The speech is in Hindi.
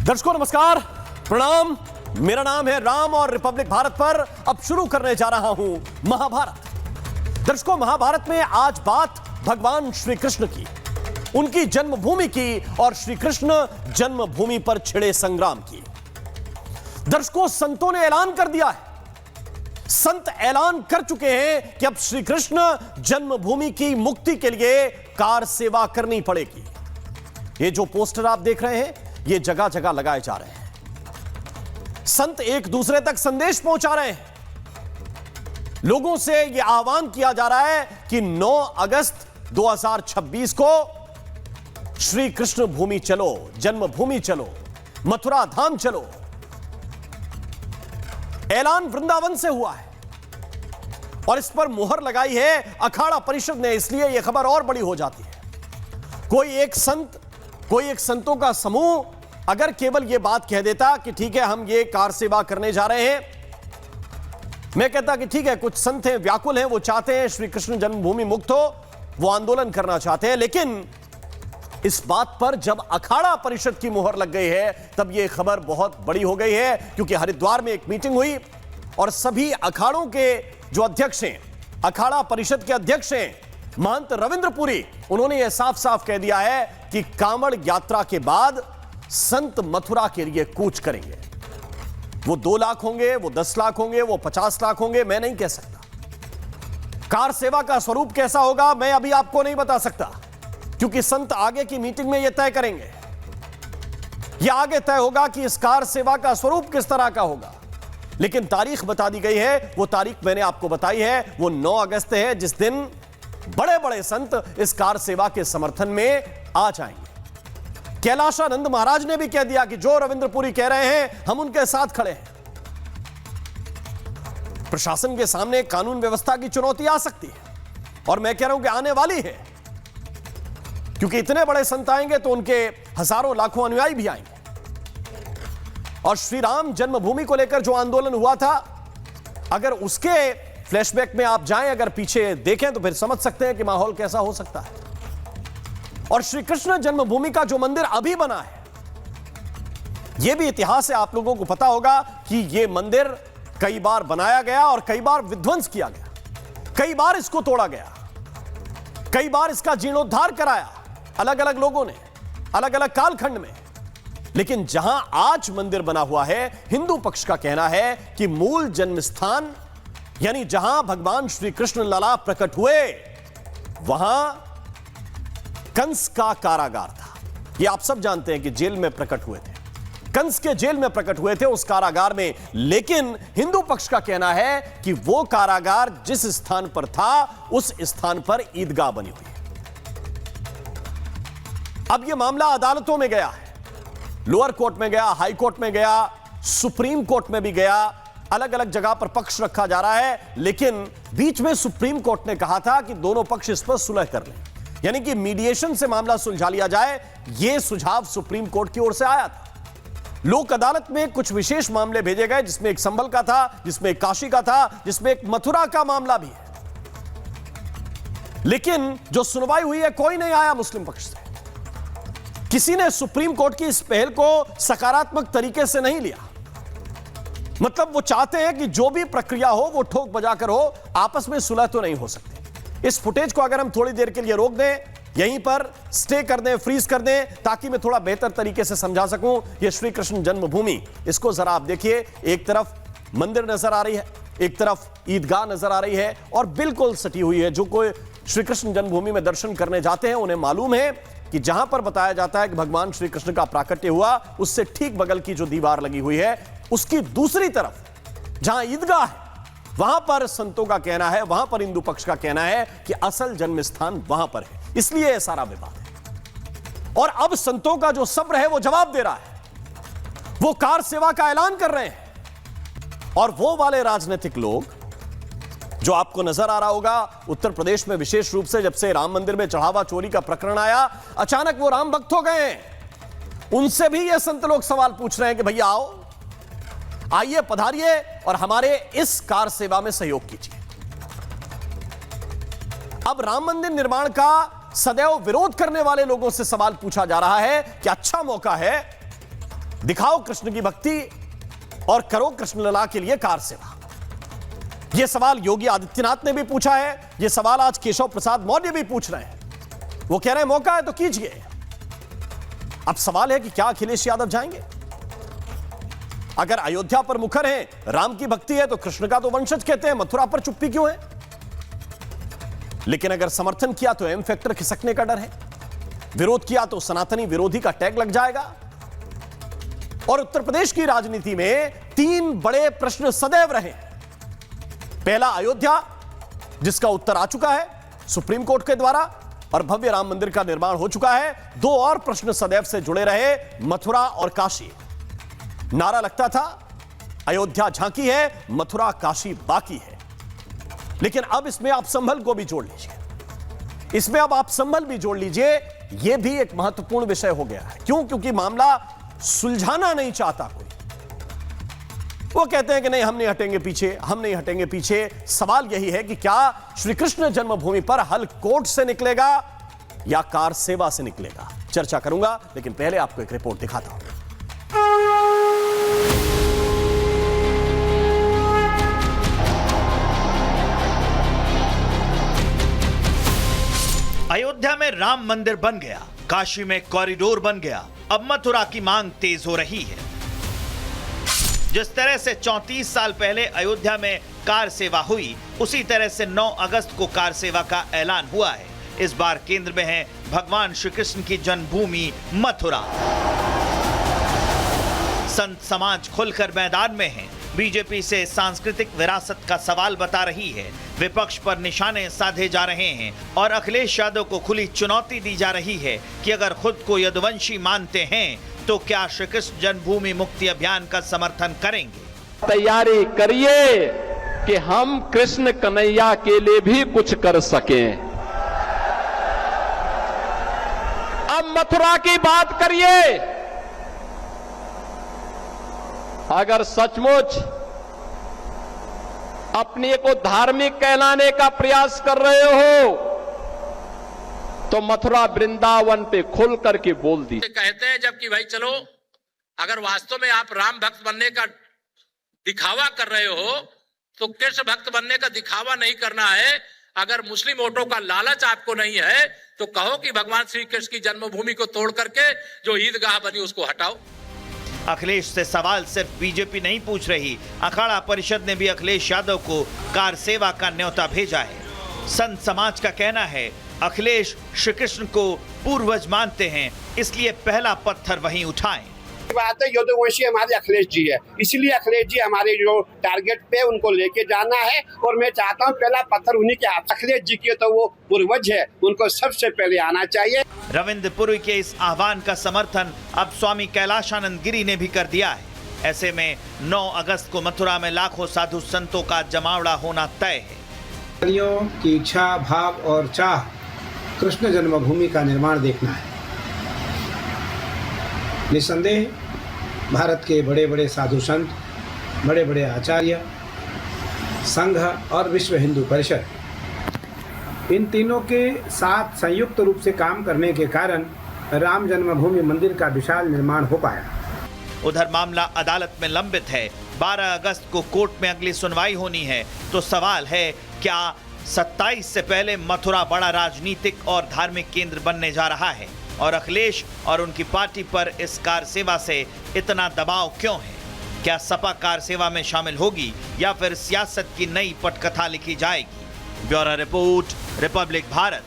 दर्शकों नमस्कार, प्रणाम। मेरा नाम है राम और रिपब्लिक भारत पर अब शुरू करने जा रहा हूं महाभारत। दर्शकों, महाभारत में आज बात भगवान श्री कृष्ण की, उनकी जन्मभूमि की और श्री कृष्ण जन्मभूमि पर छिड़े संग्राम की। दर्शकों, संतों ने ऐलान कर दिया है, संत ऐलान कर चुके हैं कि अब श्री कृष्ण जन्मभूमि की मुक्ति के लिए कार सेवा करनी पड़ेगी। ये जो पोस्टर आप देख रहे हैं, ये जगह जगह लगाए जा रहे हैं। संत एक दूसरे तक संदेश पहुंचा रहे हैं। लोगों से यह आह्वान किया जा रहा है कि 9 अगस्त 2026 को श्री कृष्ण भूमि चलो, जन्मभूमि चलो, मथुरा धाम चलो। ऐलान वृंदावन से हुआ है और इस पर मुहर लगाई है अखाड़ा परिषद ने, इसलिए यह खबर और बड़ी हो जाती है। कोई एक संतों का समूह अगर केवल यह बात कह देता कि ठीक है हम ये कार सेवा करने जा रहे हैं, मैं कहता कि ठीक है, कुछ संत हैं, व्याकुल हैं, वो चाहते हैं श्री कृष्ण जन्मभूमि मुक्त हो, वो आंदोलन करना चाहते हैं। लेकिन इस बात पर जब अखाड़ा परिषद की मुहर लग गई है, तब यह खबर बहुत बड़ी हो गई है, क्योंकि हरिद्वार में एक मीटिंग हुई और सभी अखाड़ों के जो अध्यक्ष हैं, अखाड़ा परिषद के अध्यक्ष हैं महंत रविंद्रपुरी, उन्होंने यह साफ साफ कह दिया है कि कांवड़ यात्रा के बाद संत मथुरा के लिए कूच करेंगे। वो 2 लाख होंगे, वो 10 लाख होंगे, वो 50 लाख होंगे, मैं नहीं कह सकता। कार सेवा का स्वरूप कैसा होगा मैं अभी आपको नहीं बता सकता, क्योंकि संत आगे की मीटिंग में यह तय करेंगे। यह आगे तय होगा कि इस कार सेवा का स्वरूप किस तरह का होगा। लेकिन तारीख बता दी गई है, वो तारीख मैंने आपको बताई है, वो 9 अगस्त है, जिस दिन बड़े बड़े संत इस कार सेवा के समर्थन में आ जाएंगे। कैलाशानंद महाराज ने भी कह दिया कि जो रविंद्रपुरी कह रहे हैं हम उनके साथ खड़े हैं। प्रशासन के सामने कानून व्यवस्था की चुनौती आ सकती है और मैं कह रहा हूं कि आने वाली है, क्योंकि इतने बड़े संत आएंगे तो उनके हजारों लाखों अनुयायी भी आएंगे। और श्री राम जन्मभूमि को लेकर जो आंदोलन हुआ था, अगर उसके फ्लैशबैक में आप जाएं, अगर पीछे देखें तो फिर समझ सकते हैं कि माहौल कैसा हो सकता है। और श्री कृष्ण जन्मभूमि का जो मंदिर अभी बना है, यह भी इतिहास है, आप लोगों को पता होगा कि यह मंदिर कई बार बनाया गया और कई बार विध्वंस किया गया, कई बार इसको तोड़ा गया, कई बार इसका जीर्णोद्धार कराया अलग अलग लोगों ने, अलग अलग कालखंड में। लेकिन जहां आज मंदिर बना हुआ है, हिंदू पक्ष का कहना है कि मूल जन्म स्थान, यानी जहां भगवान श्री कृष्ण लला प्रकट हुए, वहां कंस का कारागार था। यह आप सब जानते हैं कि जेल में प्रकट हुए थे, कंस के जेल में प्रकट हुए थे उस कारागार में। लेकिन हिंदू पक्ष का कहना है कि वो कारागार जिस स्थान पर था, उस स्थान पर ईदगाह बनी हुई है। अब यह मामला अदालतों में गया है, लोअर कोर्ट में गया, हाई कोर्ट में गया, सुप्रीम कोर्ट में भी गया, अलग अलग जगह पर पक्ष रखा जा रहा है। लेकिन बीच में सुप्रीम कोर्ट ने कहा था कि दोनों पक्ष इस पर सुलह कर लें, यानी कि मीडिएशन से मामला सुलझा लिया जाए। यह सुझाव सुप्रीम कोर्ट की ओर से आया था। लोक अदालत में कुछ विशेष मामले भेजे गए, जिसमें एक संभल का था, जिसमें एक काशी का था, जिसमें एक मथुरा का मामला भी है। लेकिन जो सुनवाई हुई है, कोई नहीं आया मुस्लिम पक्ष से। किसी ने सुप्रीम कोर्ट की इस पहल को सकारात्मक तरीके से नहीं लिया। मतलब वो चाहते हैं कि जो भी प्रक्रिया हो वो ठोक बजाकर हो, आपस में सुलह तो नहीं हो सकती। इस फुटेज को अगर हम थोड़ी देर के लिए रोक दें, यहीं पर स्टे कर दें, फ्रीज कर दें, ताकि मैं थोड़ा बेहतर तरीके से समझा सकूं यह श्री कृष्ण जन्मभूमि। इसको जरा आप देखिए, एक तरफ मंदिर नजर आ रही है, एक तरफ ईदगाह नजर आ रही है और बिल्कुल सटी हुई है। जो कोई श्री कृष्ण जन्मभूमि में दर्शन करने जाते हैं उन्हें मालूम है कि जहां पर बताया जाता है कि भगवान श्री कृष्ण का प्राकट्य हुआ, उससे ठीक बगल की जो दीवार लगी हुई है, उसकी दूसरी तरफ जहां ईदगाह है, वहां पर संतों का कहना है, वहां पर हिंदू पक्ष का कहना है कि असल जन्म स्थान वहां पर है। इसलिए यह सारा विवाद है। और अब संतों का जो सब्र है वो जवाब दे रहा है, वो कार सेवा का ऐलान कर रहे हैं। और वो वाले राजनीतिक लोग जो आपको नजर आ रहा होगा, उत्तर प्रदेश में विशेष रूप से जब से राम मंदिर में चढ़ावा चोरी का प्रकरण आया, अचानक वो राम भक्त हो गए। उनसे भी ये संत लोग सवाल पूछ रहे हैं कि भैया आओ, आइए, पधारिए और हमारे इस कार सेवा में सहयोग कीजिए। अब राम मंदिर निर्माण का सदैव विरोध करने वाले लोगों से सवाल पूछा जा रहा है कि अच्छा मौका है दिखाओ कृष्ण की भक्ति और करो कृष्ण लला के लिए कार सेवा। यह सवाल योगी आदित्यनाथ ने भी पूछा है, यह सवाल आज केशव प्रसाद मौर्य भी पूछ रहे हैं। वो कह रहे हैं मौका है तो कीजिए। अब सवाल है कि क्या अखिलेश यादव जाएंगे? अगर अयोध्या पर मुखर हैं, राम की भक्ति है तो कृष्ण का तो वंशज कहते हैं, मथुरा पर चुप्पी क्यों है? लेकिन अगर समर्थन किया तो एम फैक्टर खिसकने का डर है, विरोध किया तो सनातनी विरोधी का टैग लग जाएगा। और उत्तर प्रदेश की राजनीति में 3 बड़े प्रश्न सदैव रहे। पहला अयोध्या, जिसका उत्तर आ चुका है सुप्रीम कोर्ट के द्वारा, और भव्य राम मंदिर का निर्माण हो चुका है। 2 और प्रश्न सदैव से जुड़े रहे, मथुरा और काशी। नारा लगता था अयोध्या झांकी है, मथुरा काशी बाकी है। लेकिन अब इसमें आप संभल को भी जोड़ लीजिए, इसमें अब आप संभल भी जोड़ लीजिए। यह भी एक महत्वपूर्ण विषय हो गया है। क्यों? क्योंकि मामला सुलझाना नहीं चाहता कोई। वो कहते हैं कि नहीं, हम नहीं हटेंगे पीछे, हम नहीं हटेंगे पीछे। सवाल यही है कि क्या श्री कृष्ण जन्मभूमि पर हल कोर्ट से निकलेगा या कार सेवा से निकलेगा? चर्चा करूंगा, लेकिन पहले आपको एक रिपोर्ट दिखाता हूं। अयोध्या में राम मंदिर बन गया, काशी में कॉरिडोर बन गया, अब मथुरा की मांग तेज हो रही है। जिस तरह से 34 साल पहले अयोध्या में कार सेवा हुई, उसी तरह से 9 अगस्त को कार सेवा का ऐलान हुआ है। इस बार केंद्र में है भगवान श्री कृष्ण की जन्मभूमि मथुरा। संत समाज खुलकर मैदान में है, बीजेपी से सांस्कृतिक विरासत का सवाल बता रही है, विपक्ष पर निशाने साधे जा रहे हैं और अखिलेश यादव को खुली चुनौती दी जा रही है कि अगर खुद को यदुवंशी मानते हैं तो क्या श्री कृष्ण जन्मभूमि मुक्ति अभियान का समर्थन करेंगे? तैयारी करिए कि हम कृष्ण कन्हैया के लिए भी कुछ कर सकें। अब मथुरा की बात करिए। अगर सचमुच अपने को धार्मिक कहलाने का प्रयास कर रहे हो तो मथुरा वृंदावन पे खुल करके बोल दी। कहते हैं जबकि भाई चलो, अगर वास्तव में आप राम भक्त बनने का दिखावा कर रहे हो तो कृष्ण भक्त बनने का दिखावा नहीं करना है। अगर मुस्लिम वोटों का लालच आपको नहीं है तो कहो कि भगवान श्री कृष्ण की जन्मभूमि को तोड़ करके जो ईदगाह बनी उसको हटाओ। अखिलेश से सवाल सिर्फ बीजेपी नहीं पूछ रही, अखाड़ा परिषद ने भी अखिलेश यादव को कार सेवा का न्योता भेजा है। संत समाज का कहना है अखिलेश श्री कृष्ण को पूर्वज मानते हैं, इसलिए पहला पत्थर वहीं उठाएं। बात है, यदुवंशी हमारे अखिलेश जी है, इसलिए अखिलेश जी हमारे जो टारगेट पे उनको लेके जाना है। और मैं चाहता हूँ पहला पत्थर उन्हीं के हाथ। अखिलेश जी के तो वो पूर्वज है, उनको सबसे पहले आना चाहिए। रविंद्र पुरी के इस आह्वान का समर्थन अब स्वामी कैलाशानंद गिरी ने भी कर दिया है। ऐसे में 9 अगस्त को मथुरा में लाखों साधु संतों का जमावड़ा होना तय है। की इच्छा, भाव और चाह कृष्ण जन्मभूमि का निर्माण देखना है। निस्संदेह भारत के बड़े बड़े साधु संत, बड़े बड़े आचार्य, संघ और विश्व हिंदू परिषद, इन तीनों के साथ संयुक्त रूप से काम करने के कारण राम जन्मभूमि मंदिर का विशाल निर्माण हो पाया। उधर मामला अदालत में लंबित है। 12 अगस्त को कोर्ट में अगली सुनवाई होनी है। तो सवाल है, क्या 27 से पहले मथुरा बड़ा राजनीतिक और धार्मिक केंद्र बनने जा रहा है? और अखिलेश और उनकी पार्टी पर इस कार सेवा से इतना दबाव क्यों है? क्या सपा कार सेवा में शामिल होगी या फिर सियासत की नई पटकथा लिखी जाएगी? Bureau report, Republic Bharat.